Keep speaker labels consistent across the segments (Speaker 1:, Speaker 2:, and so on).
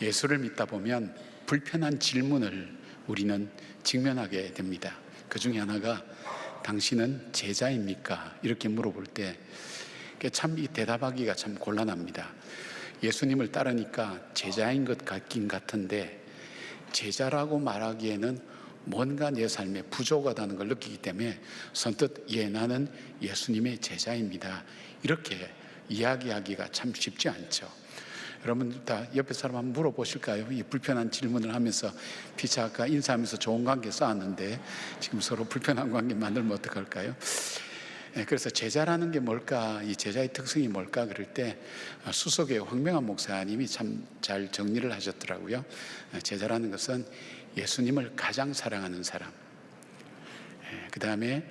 Speaker 1: 예수를 믿다 보면 불편한 질문을 우리는 직면하게 됩니다. 그 중에 하나가 당신은 제자입니까? 이렇게 물어볼 때 참 이 대답하기가 참 곤란합니다. 예수님을 따르니까 제자인 것 같긴 같은데 제자라고 말하기에는 뭔가 내 삶에 부족하다는 걸 느끼기 때문에 선뜻 나는 예수님의 제자입니다. 이렇게 이야기하기가 참 쉽지 않죠. 여러분 다 옆에 사람 한번 물어보실까요? 이 불편한 질문을 하면서 피차 아까 인사하면서 좋은 관계 쌓았는데 지금 서로 불편한 관계 만들면 어떡할까요? 그래서 제자라는 게 뭘까? 이 제자의 특성이 뭘까? 그럴 때 수석의 황명한 목사님이 참 잘 정리를 하셨더라고요. 제자라는 것은 예수님을 가장 사랑하는 사람. 그 다음에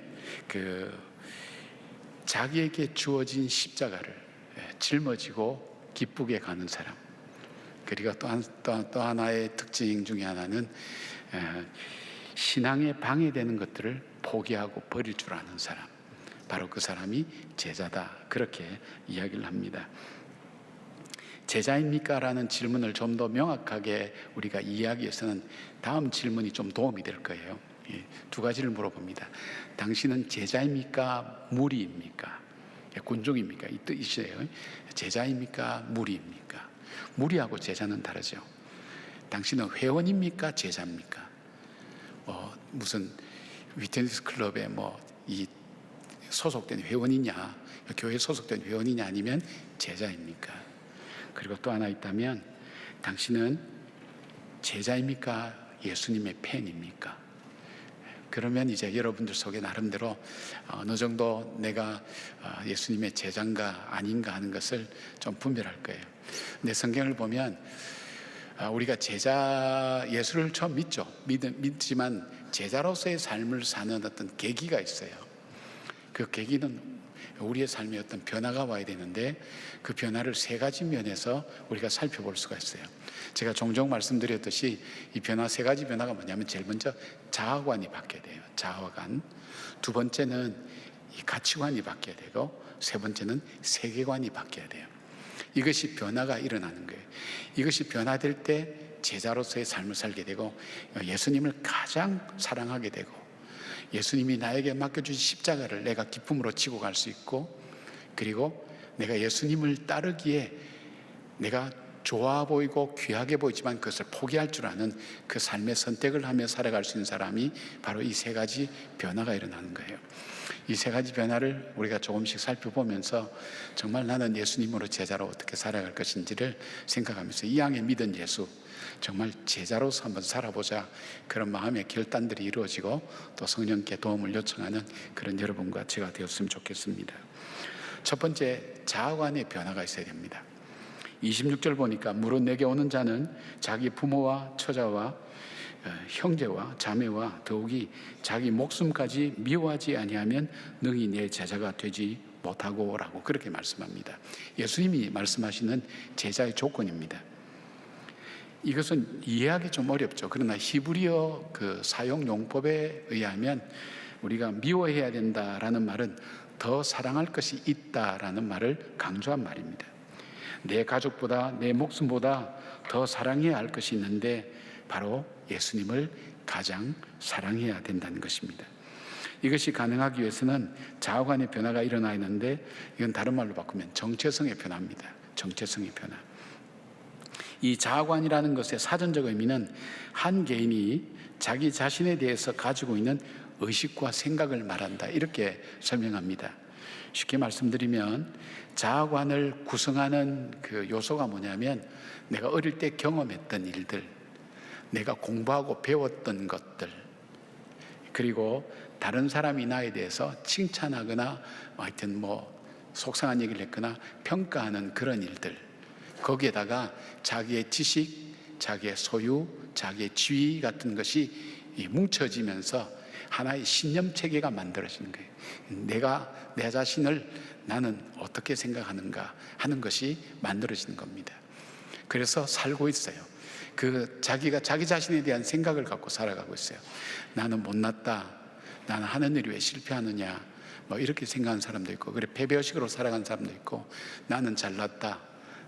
Speaker 1: 자기에게 주어진 십자가를 짊어지고 기쁘게 가는 사람. 그리고 또 하나의 특징 중에 하나는 신앙에 방해되는 것들을 포기하고 버릴 줄 아는 사람. 바로 그 사람이 제자다. 그렇게 이야기를 합니다. 제자입니까? 라는 질문을 좀 더 명확하게 우리가 이해하기 위해서는 다음 질문이 좀 도움이 될 거예요. 두 가지를 물어봅니다. 당신은 제자입니까? 무리입니까? 군종입니까? 이 뜻이에요. 제자입니까? 무리입니까? 무리하고 제자는 다르죠. 당신은 회원입니까? 제자입니까? 무슨 위테니스 클럽에 이 소속된 회원이냐, 교회 소속된 회원이냐, 아니면 제자입니까? 그리고 또 하나 있다면 당신은 제자입니까? 예수님의 팬입니까? 그러면 이제 여러분들 속에 나름대로 어느 정도 내가 예수님의 제자인가 아닌가 하는 것을 좀 분별할 거예요. 근데 성경을 보면 우리가 예수를 처음 믿지만 제자로서의 삶을 사는 어떤 계기가 있어요. 그 계기는 우리의 삶에 어떤 변화가 와야 되는데 그 변화를 세 가지 면에서 우리가 살펴볼 수가 있어요. 제가 종종 말씀드렸듯이 이 세 가지 변화가 뭐냐면 제일 먼저 자아관이 바뀌어야 돼요. 자아관. 두 번째는 이 가치관이 바뀌어야 되고 세 번째는 세계관이 바뀌어야 돼요. 이것이 변화가 일어나는 거예요. 이것이 변화될 때 제자로서의 삶을 살게 되고 예수님을 가장 사랑하게 되고 예수님이 나에게 맡겨주신 십자가를 내가 기쁨으로 지고 갈 수 있고 그리고 내가 예수님을 따르기에 내가 좋아 보이고 귀하게 보이지만 그것을 포기할 줄 아는 그 삶의 선택을 하며 살아갈 수 있는 사람이 바로 이 세 가지 변화가 일어나는 거예요. 이 세 가지 변화를 우리가 조금씩 살펴보면서 정말 나는 예수님으로 제자로 어떻게 살아갈 것인지를 생각하면서 이 양의 믿은 예수 정말 제자로서 한번 살아보자, 그런 마음의 결단들이 이루어지고 또 성령께 도움을 요청하는 그런 여러분과 제가 되었으면 좋겠습니다. 첫 번째, 자아관의 변화가 있어야 됩니다. 26절 보니까 무릇 내게 오는 자는 자기 부모와 처자와 형제와 자매와 더욱이 자기 목숨까지 미워하지 아니하면 능히 내 제자가 되지 못하고 라고 그렇게 말씀합니다. 예수님이 말씀하시는 제자의 조건입니다. 이것은 이해하기 좀 어렵죠. 그러나 히브리어 사용 용법에 의하면 우리가 미워해야 된다라는 말은 더 사랑할 것이 있다라는 말을 강조한 말입니다. 내 가족보다 내 목숨보다 더 사랑해야 할 것이 있는데 바로 예수님을 가장 사랑해야 된다는 것입니다. 이것이 가능하기 위해서는 자아관의 변화가 일어나야 하는데 이건 다른 말로 바꾸면 정체성의 변화입니다. 정체성의 변화. 이 자아관이라는 것의 사전적 의미는 한 개인이 자기 자신에 대해서 가지고 있는 의식과 생각을 말한다, 이렇게 설명합니다. 쉽게 말씀드리면 자아관을 구성하는 그 요소가 뭐냐면 내가 어릴 때 경험했던 일들, 내가 공부하고 배웠던 것들, 그리고 다른 사람이 나에 대해서 칭찬하거나 하여튼 속상한 얘기를 했거나 평가하는 그런 일들, 거기에다가 자기의 지식, 자기의 소유, 자기의 지위 같은 것이 뭉쳐지면서 하나의 신념 체계가 만들어지는 거예요. 내가 내 자신을 나는 어떻게 생각하는가 하는 것이 만들어지는 겁니다. 그래서 살고 있어요. 자기가 자기 자신에 대한 생각을 갖고 살아가고 있어요. 나는 못났다, 나는 하는 일이 왜 실패하느냐, 이렇게 생각하는 사람도 있고, 그래 패배의식으로 살아가는 사람도 있고, 나는 잘났다,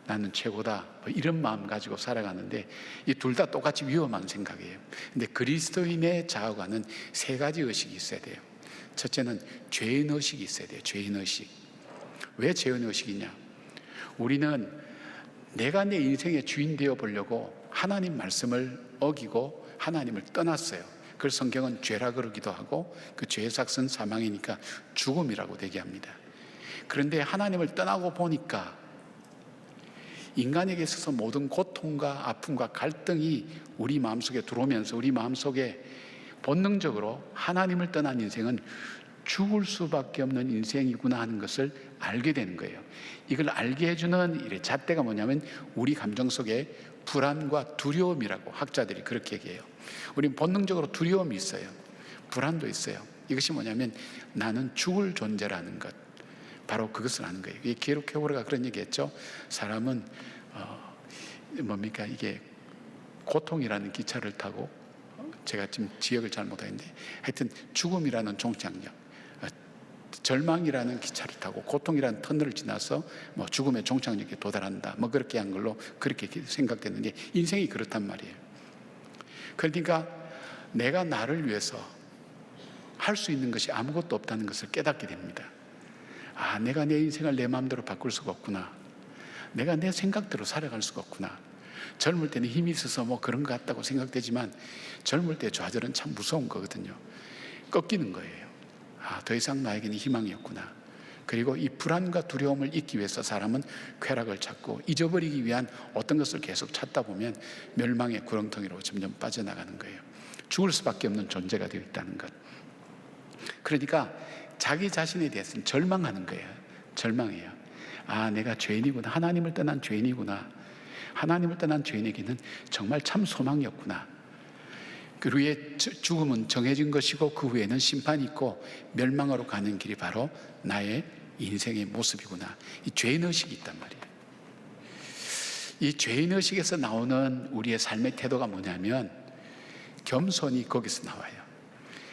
Speaker 1: 나는 최고다, 뭐 이런 마음 가지고 살아가는데 이 둘 다 똑같이 위험한 생각이에요. 근데 그리스도인의 자아과는 세 가지 의식이 있어야 돼요. 첫째는 죄인 의식이 있어야 돼요. 죄인 의식. 왜 죄인 의식이냐? 우리는 내가 내 인생의 주인 되어 보려고 하나님 말씀을 어기고 하나님을 떠났어요. 그걸 성경은 죄라 그러기도 하고, 그 죄의 삭은 사망이니까 죽음이라고 얘기합니다. 그런데 하나님을 떠나고 보니까 인간에게 있어서 모든 고통과 아픔과 갈등이 우리 마음속에 들어오면서 우리 마음속에 본능적으로 하나님을 떠난 인생은 죽을 수밖에 없는 인생이구나 하는 것을 알게 되는 거예요. 이걸 알게 해주는 잣대가 뭐냐면 우리 감정 속에 불안과 두려움이라고 학자들이 그렇게 얘기해요. 우리는 본능적으로 두려움이 있어요. 불안도 있어요. 이것이 뭐냐면 나는 죽을 존재라는 것, 바로 그것을 아는 거예요. 이 게르케고르가 그런 얘기했죠. 사람은 이게 고통이라는 기차를 타고, 제가 지금 지역을 잘 못하는데 하여튼 죽음이라는 종착역, 절망이라는 기차를 타고 고통이라는 터널을 지나서 죽음의 종착역에 도달한다, 그렇게 한 걸로 그렇게 생각되는데, 인생이 그렇단 말이에요. 그러니까 내가 나를 위해서 할 수 있는 것이 아무것도 없다는 것을 깨닫게 됩니다. 내가 내 인생을 내 마음대로 바꿀 수가 없구나. 내가 내 생각대로 살아갈 수가 없구나. 젊을 때는 힘이 있어서 그런 것 같다고 생각되지만 젊을 때 좌절은 참 무서운 거거든요. 꺾이는 거예요. 더 이상 나에게는 희망이 없구나. 그리고 이 불안과 두려움을 잊기 위해서 사람은 쾌락을 찾고 잊어버리기 위한 어떤 것을 계속 찾다 보면 멸망의 구렁텅이로 점점 빠져나가는 거예요. 죽을 수밖에 없는 존재가 되어 있다는 것. 그러니까 자기 자신에 대해서는 절망하는 거예요. 절망해요. 내가 죄인이구나. 하나님을 떠난 죄인이구나. 하나님을 떠난 죄인에게는 정말 참 소망이 없구나. 그 후에 죽음은 정해진 것이고 그 후에는 심판이 있고 멸망으로 가는 길이 바로 나의 인생의 모습이구나. 이 죄인의식이 있단 말이에요. 이 죄인의식에서 나오는 우리의 삶의 태도가 뭐냐면 겸손이 거기서 나와요.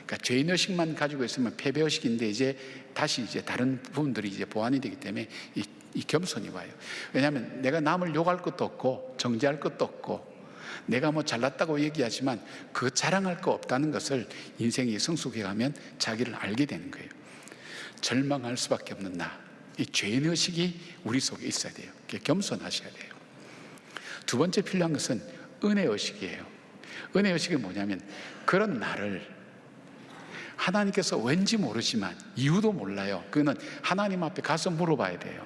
Speaker 1: 그러니까 죄인의식만 가지고 있으면 패배의식인데 다시 다른 부분들이 보완이 되기 때문에 이 겸손이 와요. 왜냐하면 내가 남을 욕할 것도 없고 정죄할 것도 없고 내가 잘났다고 얘기하지만 그 자랑할 거 없다는 것을 인생이 성숙해가면 자기를 알게 되는 거예요. 절망할 수밖에 없는 나, 이 죄인의식이 우리 속에 있어야 돼요. 겸손하셔야 돼요. 두 번째 필요한 것은 은혜의식이에요. 은혜의식이 뭐냐면 그런 나를 하나님께서 왠지 모르지만 이유도 몰라요. 그거는 하나님 앞에 가서 물어봐야 돼요.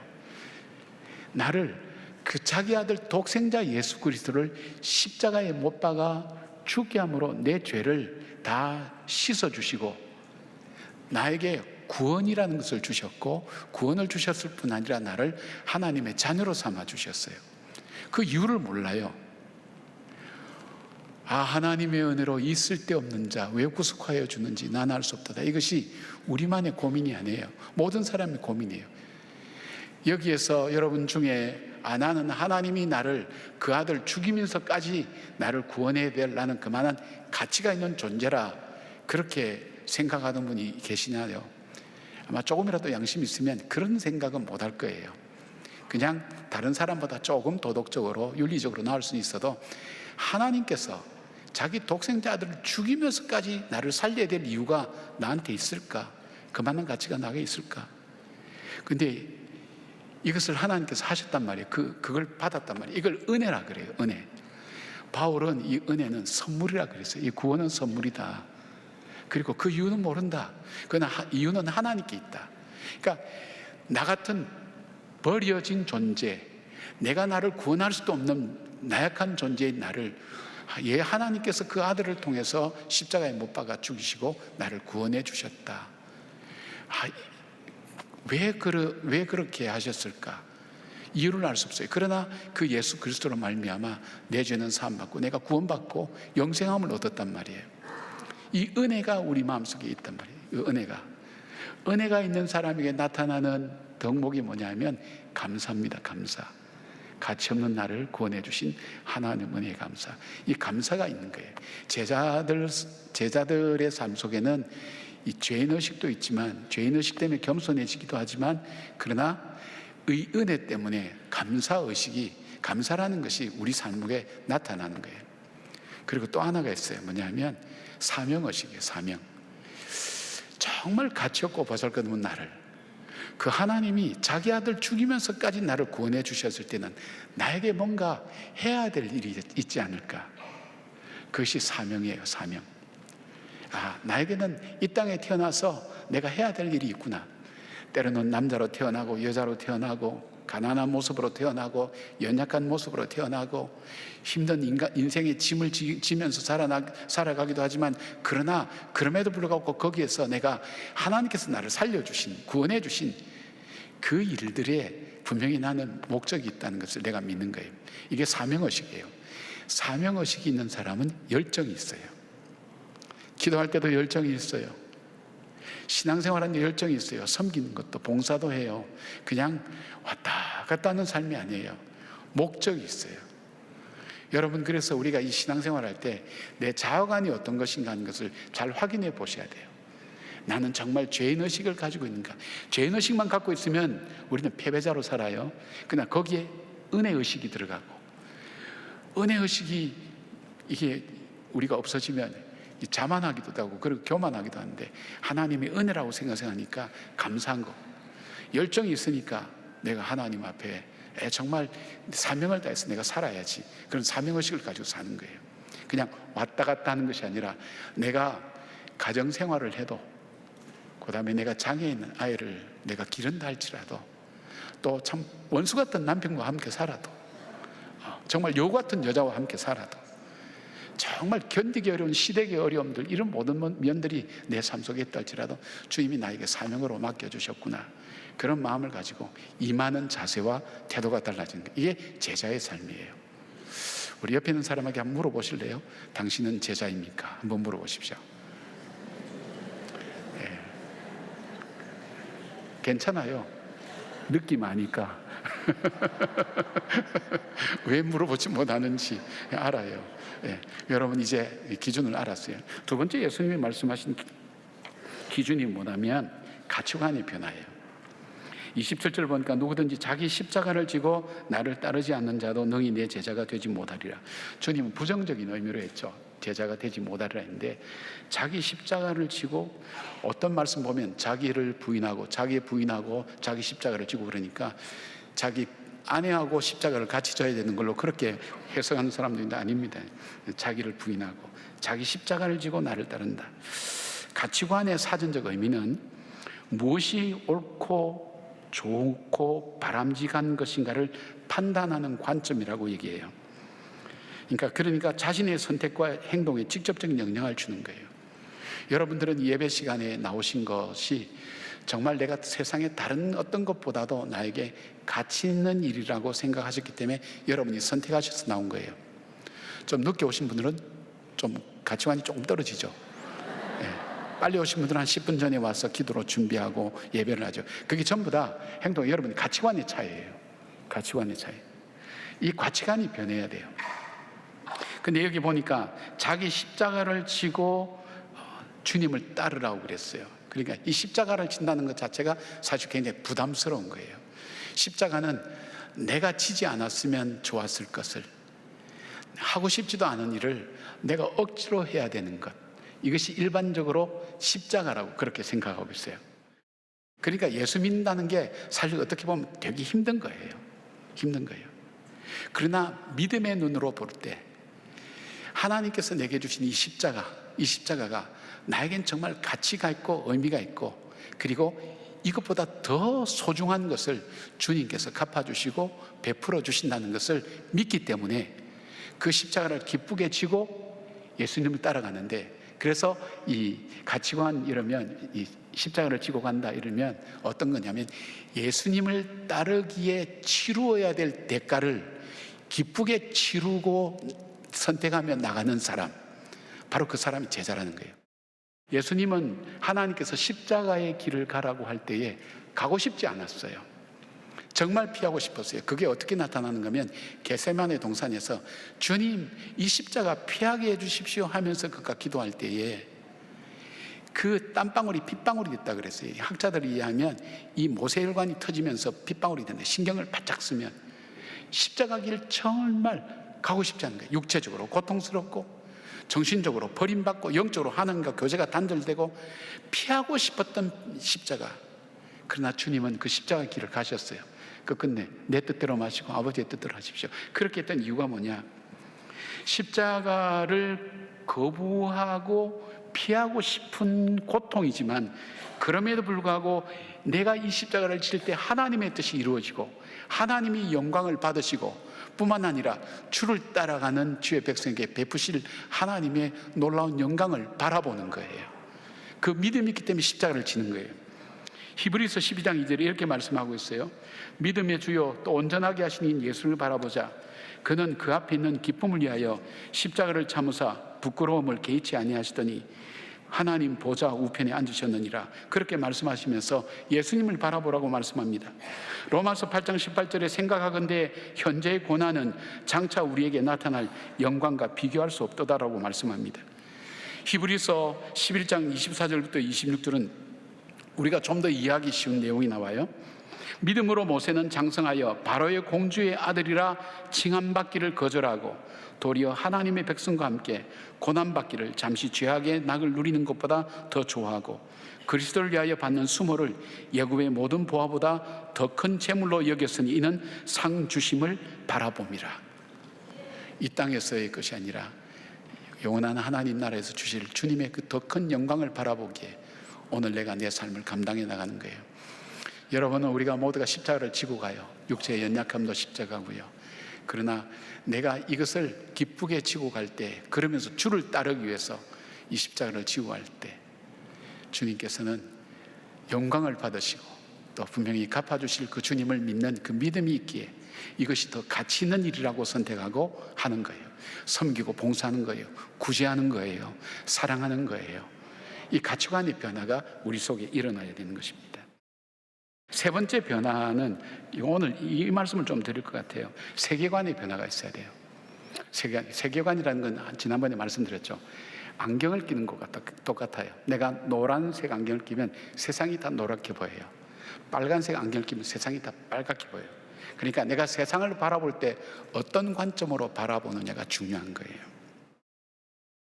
Speaker 1: 나를 그 자기 아들 독생자 예수 그리스도를 십자가에 못 박아 죽게 함으로 내 죄를 다 씻어주시고 나에게 구원이라는 것을 주셨고 구원을 주셨을 뿐 아니라 나를 하나님의 자녀로 삼아 주셨어요. 그 이유를 몰라요. 하나님의 은혜로 이 쓸데없는 자 왜 구속하여 주는지 나는 알 수 없다. 이것이 우리만의 고민이 아니에요. 모든 사람의 고민이에요. 여기에서 여러분 중에 나는 하나님이 나를 그 아들 죽이면서까지 나를 구원해야 될 나는 그만한 가치가 있는 존재라 그렇게 생각하는 분이 계시냐요? 아마 조금이라도 양심이 있으면 그런 생각은 못할 거예요. 그냥 다른 사람보다 조금 도덕적으로 윤리적으로 나을 수는 있어도 하나님께서 자기 독생자 아들을 죽이면서까지 나를 살려야 될 이유가 나한테 있을까? 그만한 가치가 나에게 있을까? 근데 이것을 하나님께서 하셨단 말이에요. 그걸 받았단 말이에요. 이걸 은혜라 그래요. 은혜. 바울은 이 은혜는 선물이라 그랬어요. 이 구원은 선물이다. 그리고 그 이유는 모른다. 그러나 이유는 하나님께 있다. 그러니까 나 같은 버려진 존재, 내가 나를 구원할 수도 없는 나약한 존재인 나를 하나님께서 그 아들을 통해서 십자가에 못 박아 죽이시고 나를 구원해 주셨다. 왜 그렇게 하셨을까? 이유를 알 수 없어요. 그러나 그 예수 그리스도로 말미암아 내 죄는 사함받고 내가 구원받고 영생함을 얻었단 말이에요. 이 은혜가 우리 마음속에 있단 말이에요. 이 은혜가 있는 사람에게 나타나는 덕목이 뭐냐면 감사입니다. 감사. 가치 없는 나를 구원해 주신 하나님 은혜의 감사. 이 감사가 있는 거예요. 제자들의 삶 속에는 이 죄인의식도 있지만 죄인의식 때문에 겸손해지기도 하지만 그러나 은혜 때문에 감사라는 것이 우리 삶에 나타나는 거예요. 그리고 또 하나가 있어요. 뭐냐면 사명의식이에요. 사명. 정말 가치 없고 보잘것없는 나를, 그 하나님이 자기 아들 죽이면서까지 나를 구원해 주셨을 때는 나에게 뭔가 해야 될 일이 있지 않을까. 그것이 사명이에요. 사명. 나에게는 이 땅에 태어나서 내가 해야 될 일이 있구나. 때로는 남자로 태어나고 여자로 태어나고 가난한 모습으로 태어나고 연약한 모습으로 태어나고 힘든 인생의 짐을 지면서 살아가기도 하지만, 그러나 그럼에도 불구하고 거기에서 내가 하나님께서 나를 살려주신, 구원해 주신 그 일들에 분명히 나는 목적이 있다는 것을 내가 믿는 거예요. 이게 사명의식이에요. 사명의식이 있는 사람은 열정이 있어요. 기도할 때도 열정이 있어요. 신앙생활하는 열정이 있어요. 섬기는 것도, 봉사도 해요. 그냥 왔다 갔다 하는 삶이 아니에요. 목적이 있어요. 여러분, 그래서 우리가 이 신앙생활할 때 내 자아관이 어떤 것인가 하는 것을 잘 확인해 보셔야 돼요. 나는 정말 죄인의식을 가지고 있는가? 죄인의식만 갖고 있으면 우리는 패배자로 살아요. 그러나 거기에 은혜의식이 들어가고, 은혜의식이 이게 우리가 없어지면 자만하기도 하고 그리고 교만하기도 하는데, 하나님이 은혜라고 생각하니까 감사한 거, 열정이 있으니까 내가 하나님 앞에 정말 사명을 다해서 내가 살아야지, 그런 사명의식을 가지고 사는 거예요. 그냥 왔다 갔다 하는 것이 아니라, 내가 가정생활을 해도, 그 다음에 내가 장애인 아이를 내가 기른다 할지라도, 또 참 원수 같은 남편과 함께 살아도, 정말 여우 같은 여자와 함께 살아도, 정말 견디기 어려운 시대의 어려움들, 이런 모든 면들이 내 삶 속에 있다 할지라도 주님이 나에게 사명으로 맡겨주셨구나, 그런 마음을 가지고 임하는 자세와 태도가 달라지는 거예요. 이게 제자의 삶이에요. 우리 옆에 있는 사람에게 한번 물어보실래요? 당신은 제자입니까? 한번 물어보십시오. 네. 괜찮아요. 느낌 아니까. 왜 물어보지 못하는지 알아요. 네. 여러분, 이제 기준을 알았어요. 두 번째, 예수님이 말씀하신 기준이 뭐냐면 가치관의 변화예요. 27절 보니까 누구든지 자기 십자가를 지고 나를 따르지 않는 자도 능히 내 제자가 되지 못하리라. 주님은 부정적인 의미로 했죠. 제자가 되지 못하리라 했는데, 자기 십자가를 지고, 어떤 말씀 보면 자기를 부인하고 자기 부인하고 자기 십자가를 지고, 그러니까 자기 아내하고 십자가를 같이 져야 되는 걸로 그렇게 해석하는 사람들이 아닙니다. 자기를 부인하고 자기 십자가를 지고 나를 따른다. 가치관의 사전적 의미는 무엇이 옳고 좋고 바람직한 것인가를 판단하는 관점이라고 얘기해요. 그러니까 자신의 선택과 행동에 직접적인 영향을 주는 거예요. 여러분들은 예배 시간에 나오신 것이 정말 내가 세상의 다른 어떤 것보다도 나에게 가치 있는 일이라고 생각하셨기 때문에 여러분이 선택하셔서 나온 거예요. 좀 늦게 오신 분들은 좀 가치관이 조금 떨어지죠. 네. 빨리 오신 분들은 한 10분 전에 와서 기도로 준비하고 예배를 하죠. 그게 전부 다 행동, 여러분의 가치관의 차이예요. 가치관의 차이. 이 가치관이 변해야 돼요. 근데 여기 보니까 자기 십자가를 지고 주님을 따르라고 그랬어요. 그러니까 이 십자가를 진다는 것 자체가 사실 굉장히 부담스러운 거예요. 십자가는 내가 지지 않았으면 좋았을 것을, 하고 싶지도 않은 일을 내가 억지로 해야 되는 것, 이것이 일반적으로 십자가라고 그렇게 생각하고 있어요. 그러니까 예수 믿는다는 게 사실 어떻게 보면 되게 힘든 거예요. 힘든 거예요. 그러나 믿음의 눈으로 볼 때 하나님께서 내게 주신 이 십자가가 나에겐 정말 가치가 있고 의미가 있고, 그리고 이것보다 더 소중한 것을 주님께서 갚아주시고 베풀어 주신다는 것을 믿기 때문에 그 십자가를 기쁘게 지고 예수님을 따라가는데, 그래서 이 가치관 이러면, 이 십자가를 지고 간다 이러면 어떤 거냐면, 예수님을 따르기에 치루어야 될 대가를 기쁘게 치르고 선택하며 나가는 사람, 바로 그 사람이 제자라는 거예요. 예수님은 하나님께서 십자가의 길을 가라고 할 때에 가고 싶지 않았어요. 정말 피하고 싶었어요. 그게 어떻게 나타나는가 하면, 겟세마네 동산에서 주님 이 십자가 피하게 해주십시오 하면서 그가 기도할 때에 그 땀방울이 핏방울이 됐다 그랬어요. 학자들에 의하면 이 모세혈관이 터지면서 핏방울이 된다. 신경을 바짝 쓰면 십자가 길 정말 가고 싶지 않은 거예요. 육체적으로 고통스럽고 정신적으로 버림받고 영적으로 하나님과 교제가 단절되고 피하고 싶었던 십자가. 그러나 주님은 그 십자가 길을 가셨어요. 끝내 내 뜻대로 마시고 아버지의 뜻대로 하십시오. 그렇게 했던 이유가 뭐냐? 십자가를 거부하고 피하고 싶은 고통이지만 그럼에도 불구하고 내가 이 십자가를 질 때 하나님의 뜻이 이루어지고 하나님이 영광을 받으시고 뿐만 아니라 주를 따라가는 주의 백성에게 베푸실 하나님의 놀라운 영광을 바라보는 거예요. 그 믿음이 있기 때문에 십자가를 지는 거예요. 히브리서 12장 2절에 이렇게 말씀하고 있어요. 믿음의 주요 또 온전하게 하시는 예수를 바라보자. 그는 그 앞에 있는 기쁨을 위하여 십자가를 참으사 부끄러움을 개의치 아니하시더니 하나님 보좌 우편에 앉으셨느니라. 그렇게 말씀하시면서 예수님을 바라보라고 말씀합니다. 로마서 8장 18절에 생각하건대 현재의 고난은 장차 우리에게 나타날 영광과 비교할 수 없도다라고 말씀합니다. 히브리서 11장 24절부터 26절은 우리가 좀 더 이해하기 쉬운 내용이 나와요. 믿음으로 모세는 장성하여 바로의 공주의 아들이라 칭함받기를 거절하고 도리어 하나님의 백성과 함께 고난받기를 잠시 죄악의 낙을 누리는 것보다 더 좋아하고 그리스도를 위하여 받는 수모를 애굽의 모든 보화보다 더 큰 재물로 여겼으니 이는 상 주심을 바라봅니다. 이 땅에서의 것이 아니라 영원한 하나님 나라에서 주실 주님의 그 더 큰 영광을 바라보기에 오늘 내가 내 삶을 감당해 나가는 거예요. 여러분은 우리가 모두가 십자가를 지고 가요. 육체의 연약함도 십자가고요. 그러나 내가 이것을 기쁘게 지고 갈 때, 그러면서 주를 따르기 위해서 이 십자가를 지고 갈 때 주님께서는 영광을 받으시고 또 분명히 갚아주실 그 주님을 믿는 그 믿음이 있기에 이것이 더 가치 있는 일이라고 선택하고 하는 거예요. 섬기고 봉사하는 거예요. 구제하는 거예요. 사랑하는 거예요. 이 가치관의 변화가 우리 속에 일어나야 되는 것입니다. 세 번째 변화는 오늘 이 말씀을 좀 드릴 것 같아요. 세계관의 변화가 있어야 돼요. 세계관이라는 건 지난번에 말씀드렸죠. 안경을 끼는 것과 똑같아요. 내가 노란색 안경을 끼면 세상이 다 노랗게 보여요. 빨간색 안경을 끼면 세상이 다 빨갛게 보여요. 그러니까 내가 세상을 바라볼 때 어떤 관점으로 바라보느냐가 중요한 거예요.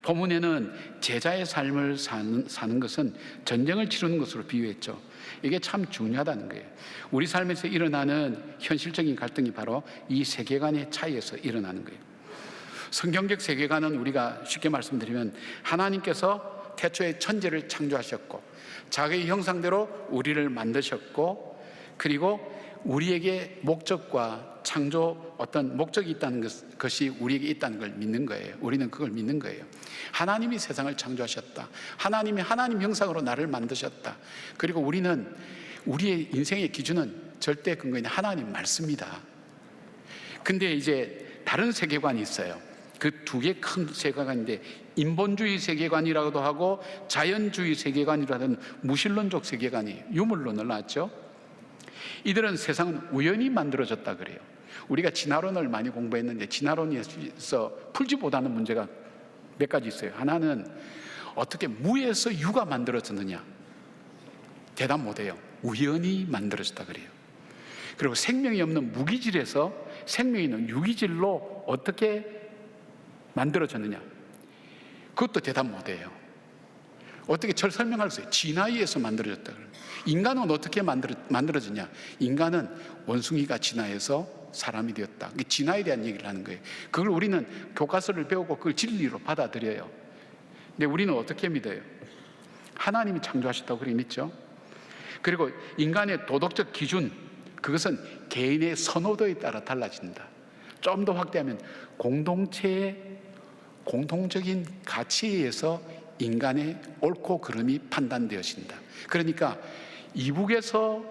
Speaker 1: 본문에는 제자의 삶을 사는 것은 전쟁을 치르는 것으로 비유했죠. 이게 참 중요하다는 거예요. 우리 삶에서 일어나는 현실적인 갈등이 바로 이 세계관의 차이에서 일어나는 거예요. 성경적 세계관은 우리가 쉽게 말씀드리면 하나님께서 태초에 천지를 창조하셨고 자기의 형상대로 우리를 만드셨고 그리고 우리에게 목적과 창조 어떤 목적이 있다는 것이 우리에게 있다는 걸 믿는 거예요. 우리는 그걸 믿는 거예요. 하나님이 세상을 창조하셨다. 하나님이 하나님 형상으로 나를 만드셨다. 그리고 우리는 우리의 인생의 기준은 절대 근거인 하나님 말씀이다. 근데 이제 다른 세계관이 있어요. 그 두 개 큰 세계관인데 인본주의 세계관이라고도 하고 자연주의 세계관이라고 하는 무신론적 세계관이 유물론을 낳았죠. 이들은 세상은 우연히 만들어졌다 그래요. 우리가 진화론을 많이 공부했는데 진화론에서 풀지 못하는 문제가 몇 가지 있어요. 하나는 어떻게 무에서 유가 만들어졌느냐? 대답 못해요. 우연히 만들어졌다 그래요. 그리고 생명이 없는 무기질에서 생명이 있는 유기질로 어떻게 만들어졌느냐? 그것도 대답 못해요. 어떻게 절 설명할 수 있어요? 진화에서 만들어졌다 그래요. 인간은 어떻게 만들어졌냐? 인간은 원숭이가 진화해서 사람이 되었다. 진화에 대한 얘기를 하는 거예요. 그걸 우리는 교과서를 배우고 그걸 진리로 받아들여요. 근데 우리는 어떻게 믿어요? 하나님이 창조하셨다고 그렇게 믿죠. 그리고 인간의 도덕적 기준, 그것은 개인의 선호도에 따라 달라진다. 좀 더 확대하면 공동체의 공통적인 가치에 의해서 인간의 옳고 그름이 판단되어진다. 그러니까 이북에서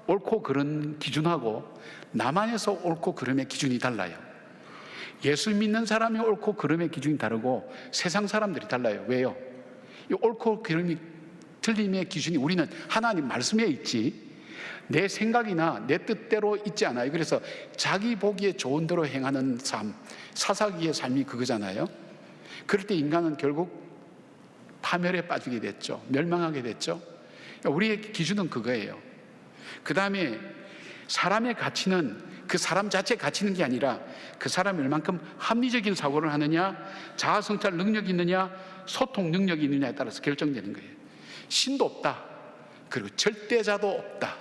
Speaker 1: 옳고 그른 기준하고 남한에서 옳고 그름의 기준이 달라요. 예수 믿는 사람이 옳고 그름의 기준이 다르고 세상 사람들이 달라요. 왜요? 이 옳고 그름이 틀림의 기준이 우리는 하나님 말씀에 있지 내 생각이나 내 뜻대로 있지 않아요. 그래서 자기 보기에 좋은 대로 행하는 삶, 사사기의 삶이 그거잖아요. 그럴 때 인간은 결국 파멸에 빠지게 됐죠. 멸망하게 됐죠. 우리의 기준은 그거예요. 그 다음에 사람의 가치는 그 사람 자체의 가치는 게 아니라 그 사람이 얼만큼 합리적인 사고를 하느냐, 자아성찰 능력이 있느냐, 소통 능력이 있느냐에 따라서 결정되는 거예요. 신도 없다. 그리고 절대자도 없다.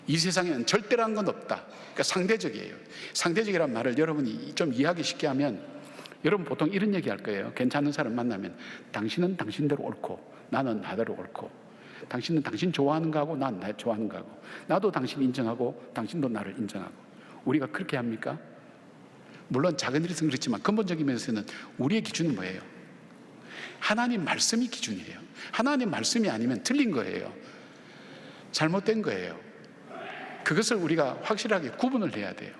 Speaker 1: 이 세상에는 절대라는 건 없다. 그러니까 상대적이에요. 상대적이란 말을 여러분이 좀 이해하기 쉽게 하면, 여러분 보통 이런 얘기 할 거예요. 괜찮은 사람 만나면 당신은 당신대로 옳고 나는 나대로 옳고, 당신은 당신 좋아하는 거하고 난 나 좋아하는 거하고, 나도 당신 인정하고 당신도 나를 인정하고. 우리가 그렇게 합니까? 물론 작은 일에서 그렇지만 근본적인 면에서는 우리의 기준은 뭐예요? 하나님 말씀이 기준이에요. 하나님 말씀이 아니면 틀린 거예요. 잘못된 거예요. 그것을 우리가 확실하게 구분을 해야 돼요.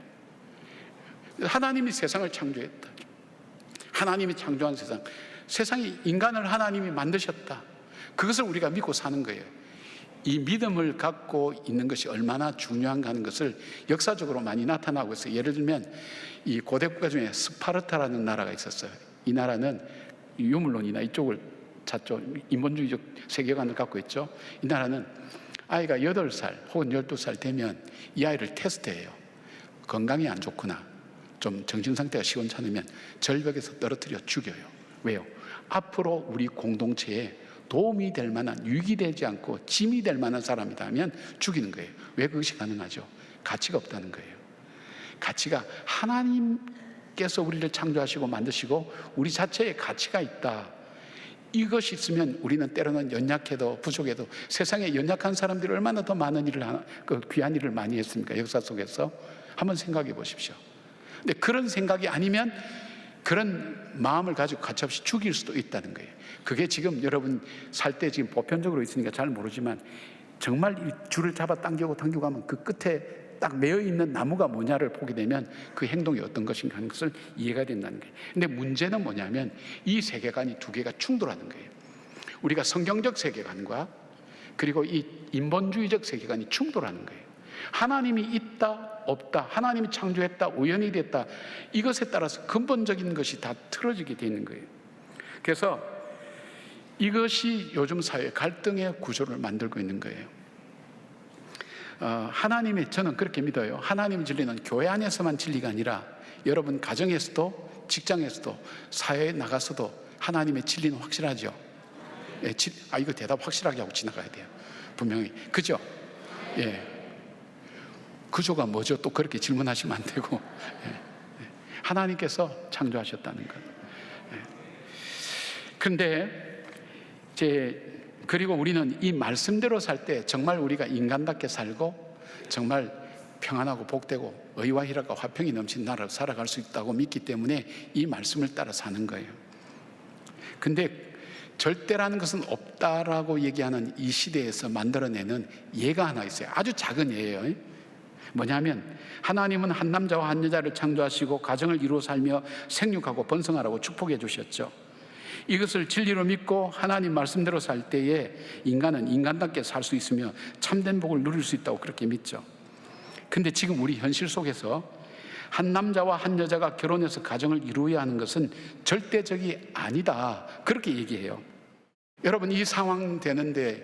Speaker 1: 하나님이 세상을 창조했다. 하나님이 창조한 세상, 세상에 인간을 하나님이 만드셨다. 그것을 우리가 믿고 사는 거예요. 이 믿음을 갖고 있는 것이 얼마나 중요한가 하는 것을 역사적으로 많이 나타나고 있어요. 예를 들면 이 고대 국가 중에 스파르타라는 나라가 있었어요. 이 나라는 유물론이나 이쪽을 찾죠. 인본주의적 세계관을 갖고 있죠. 이 나라는 아이가 8살 혹은 12살 되면 이 아이를 테스트해요. 건강이 안 좋구나, 좀 정신상태가 시원찮으면 절벽에서 떨어뜨려 죽여요. 왜요? 앞으로 우리 공동체에 도움이 될 만한, 유익이 되지 않고 짐이 될 만한 사람이라면 죽이는 거예요. 왜 그것이 가능하죠? 가치가 없다는 거예요. 가치가, 하나님께서 우리를 창조하시고 만드시고 우리 자체에 가치가 있다. 이것이 있으면 우리는 때로는 연약해도 부족해도, 세상에 연약한 사람들이 얼마나 더 많은 일을, 그 귀한 일을 많이 했습니까? 역사 속에서 한번 생각해 보십시오. 근데 그런 생각이 아니면 그런 마음을 가지고 가차없이 죽일 수도 있다는 거예요. 그게 지금 여러분 살 때 지금 보편적으로 있으니까 잘 모르지만, 정말 이 줄을 잡아 당기고 하면 그 끝에 딱 매여 있는 나무가 뭐냐를 보게 되면 그 행동이 어떤 것인가 하는 것을 이해가 된다는 거예요. 근데 문제는 뭐냐면 이 세계관이 두 개가 충돌하는 거예요. 우리가 성경적 세계관과 그리고 이 인본주의적 세계관이 충돌하는 거예요. 하나님이 있다 없다, 하나님이 창조했다 우연이 됐다, 이것에 따라서 근본적인 것이 다 틀어지게 되는 거예요. 그래서 이것이 요즘 사회 갈등의 구조를 만들고 있는 거예요. 하나님의, 저는 그렇게 믿어요. 하나님의 진리는 교회 안에서만 진리가 아니라 여러분 가정에서도 직장에서도 사회에 나가서도 하나님의 진리는 확실하죠. 예, 이거 대답 확실하게 하고 지나가야 돼요. 분명히. 그죠? 예. 구조가 뭐죠? 또 그렇게 질문하시면 안 되고. 예. 하나님께서 창조하셨다는 것. 예. 그런데 그리고 우리는 이 말씀대로 살 때 정말 우리가 인간답게 살고 정말 평안하고 복되고 의와 희락과 화평이 넘치는 나라로 살아갈 수 있다고 믿기 때문에 이 말씀을 따라 사는 거예요. 근데 절대라는 것은 없다라고 얘기하는 이 시대에서 만들어내는 예가 하나 있어요. 아주 작은 예예요. 뭐냐면 하나님은 한 남자와 한 여자를 창조하시고 가정을 이루어 살며 생육하고 번성하라고 축복해 주셨죠. 이것을 진리로 믿고 하나님 말씀대로 살 때에 인간은 인간답게 살 수 있으며 참된 복을 누릴 수 있다고 그렇게 믿죠. 근데 지금 우리 현실 속에서 한 남자와 한 여자가 결혼해서 가정을 이루어야 하는 것은 절대적이 아니다, 그렇게 얘기해요. 여러분, 이 상황 되는데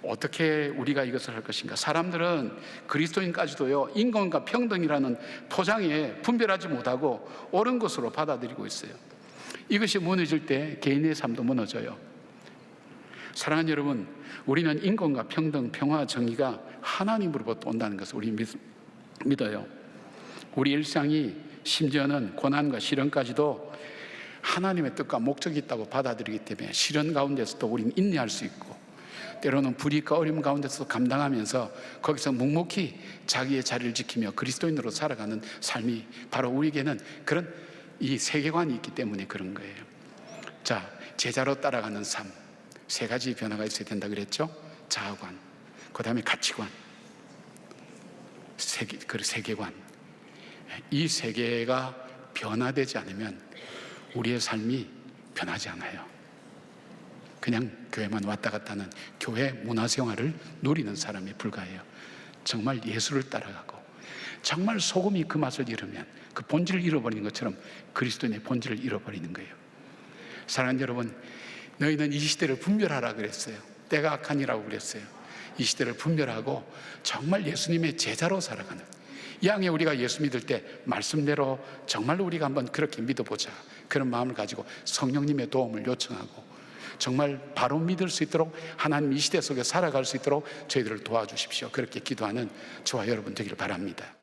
Speaker 1: 어떻게 우리가 이것을 할 것인가? 사람들은 그리스도인까지도요, 인권과 평등이라는 포장에 분별하지 못하고 옳은 것으로 받아들이고 있어요. 이것이 무너질 때 개인의 삶도 무너져요. 사랑하는 여러분, 우리는 인권과 평등, 평화, 정의가 하나님으로부터 온다는 것을 우리 믿어요. 우리 일상이 심지어는 고난과 시련까지도 하나님의 뜻과 목적이 있다고 받아들이기 때문에 시련 가운데서도 우리는 인내할 수 있고, 때로는 불이익과 어려움 가운데서 감당하면서 거기서 묵묵히 자기의 자리를 지키며 그리스도인으로 살아가는 삶이 바로 우리에게는 그런 이 세계관이 있기 때문에 그런 거예요. 자, 제자로 따라가는 삶, 세 가지 변화가 있어야 된다 그랬죠. 자아관, 그 다음에 가치관, 세계관. 이 세계가 변화되지 않으면 우리의 삶이 변하지 않아요. 그냥 교회만 왔다 갔다 하는 교회 문화생활을 누리는 사람에 불과해요. 정말 예수를 따라가고 정말 소금이 그 맛을 잃으면 그 본질을 잃어버리는 것처럼 그리스도인의 본질을 잃어버리는 거예요. 사랑하는 여러분, 너희는 이 시대를 분별하라 그랬어요. 때가 악하니라고 그랬어요. 이 시대를 분별하고 정말 예수님의 제자로 살아가는, 이 양에 우리가 예수 믿을 때 말씀대로 정말로 우리가 한번 그렇게 믿어보자, 그런 마음을 가지고 성령님의 도움을 요청하고 정말 바로 믿을 수 있도록 하나님 이 시대 속에 살아갈 수 있도록 저희들을 도와주십시오. 그렇게 기도하는 저와 여러분 되기를 바랍니다.